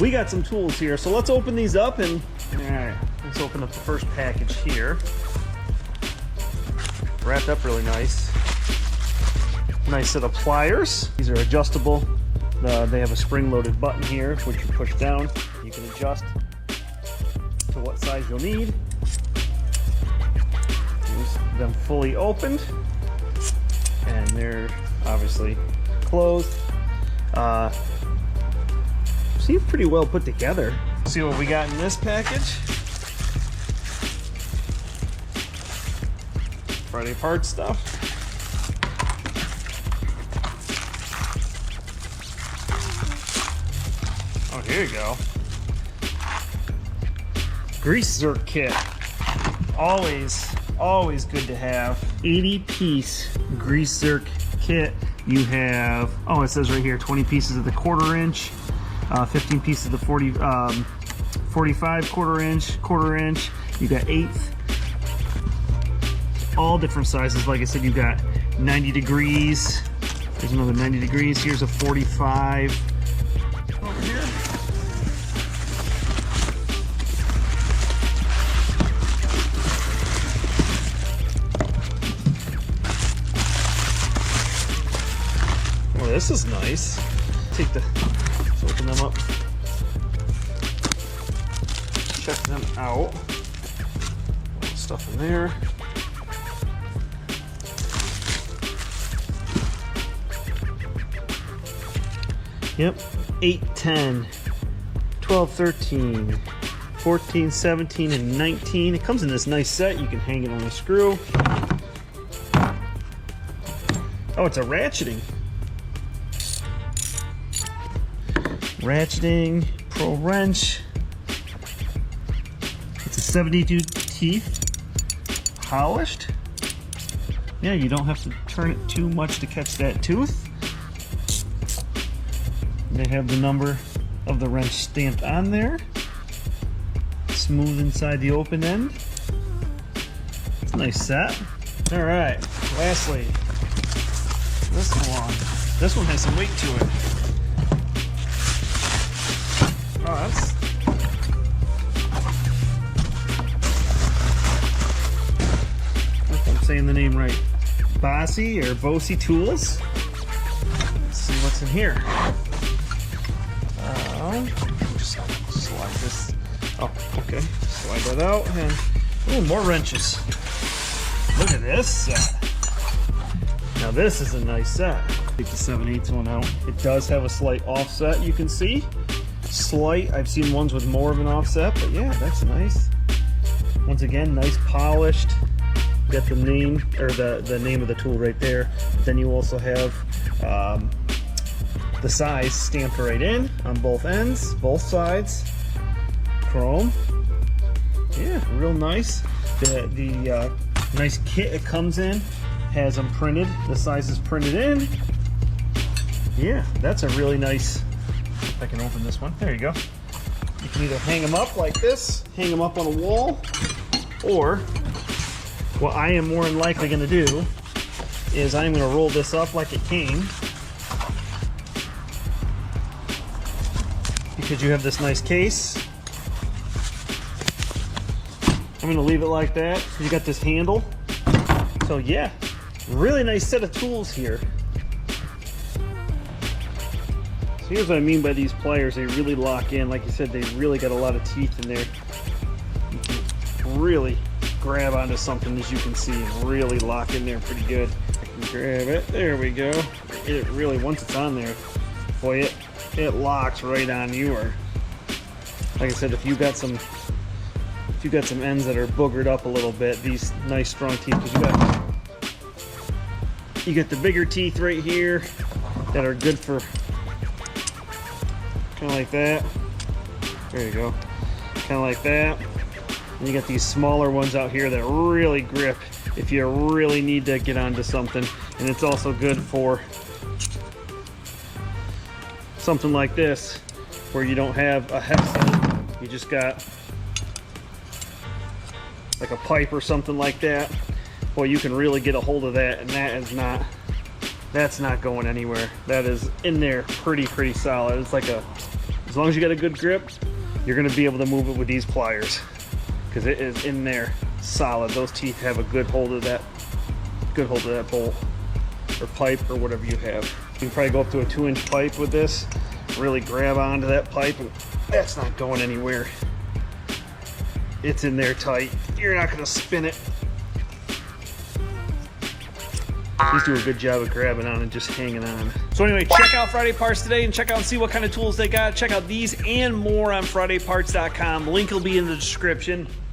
we got some tools here, so let's open these up. And all right, let's open up the first package here. Wrapped up really nice. Nice set of pliers. These are adjustable. They have a spring-loaded button here, which you push down. You can adjust to what size you'll need. Here's them fully opened, and they're obviously closed. Seem pretty well put together. Let's see what we got in this package. Friday Parts stuff. Oh, here you go. Grease zerk kit. Always good to have. 80-piece grease zerk kit. You have, oh, it says right here, 20 pieces of the 1/4 inch, 15 pieces of the 45 1/4 inch. You got 1/8. All different sizes. Like I said, you got 90 degrees. There's another 90 degrees. Here's a 45. Over here. Well, this is nice. Let's open them up. Check them out. Stuff in there. Yep, 8, 10, 12, 13, 14, 17, and 19. It comes in this nice set. You can hang it on a screw. Oh, it's a ratcheting. Ratcheting Pro wrench. It's a 72 teeth, polished. Yeah, you don't have to turn it too much to catch that tooth. They have the number of the wrench stamped on there. Smooth inside the open end. It's a nice set. All right, lastly, this one. This one has some weight to it. Oh, that's... I hope I'm saying the name right. Bossy or Bossy Tools. Let's see what's in here. Just slide this. Oh, okay. Slide that out, and oh, more wrenches. Look at this set. Now this is a nice set. Take the 7/8 one out. It does have a slight offset. You can see slight. I've seen ones with more of an offset, but yeah, that's nice. Once again, nice polished. Got the name or the name of the tool right there. But then you also have the size stamped right in on both ends, both sides. Chrome. Yeah, real nice. The nice kit it comes in has them printed. The size is printed in. Yeah, that's a really nice. If I can open this one. There you go. You can either hang them up like this, hang them up on a wall, or what I am more than likely going to do is I'm going to roll this up like it came. Because you have this nice case. I'm going to leave it like that. You got this handle. So yeah, really nice set of tools here. So here's what I mean by these pliers. They really lock in. Like you said, they really got a lot of teeth in there. You can really grab onto something, as you can see, and really lock in there pretty good. I can grab it. There we go. It really, once it's on there, boy, it locks right on you. Or like I said, if you got some ends that are boogered up a little bit, these nice strong teeth, because you got the bigger teeth right here that are good for kind of like that. There you go, kind of like that. And you got these smaller ones out here that really grip if you really need to get onto something. And it's also good for something like this where you don't have a hex in it. You just got like a pipe or something like that. Boy, you can really get a hold of that, and that's not going anywhere. That is in there pretty solid. It's like a As long as you got a good grip, you're gonna be able to move it with these pliers because it is in there solid. Those teeth have a good hold of that bolt or pipe or whatever you have. You can probably go up to a 2-inch pipe with this, really grab onto that pipe, and that's not going anywhere. It's in there tight. You're not gonna spin it. These do a good job of grabbing on and just hanging on. So anyway, check out Friday Parts today and check out and see what kind of tools they got. Check out these and more on FridayParts.com. Link will be in the description.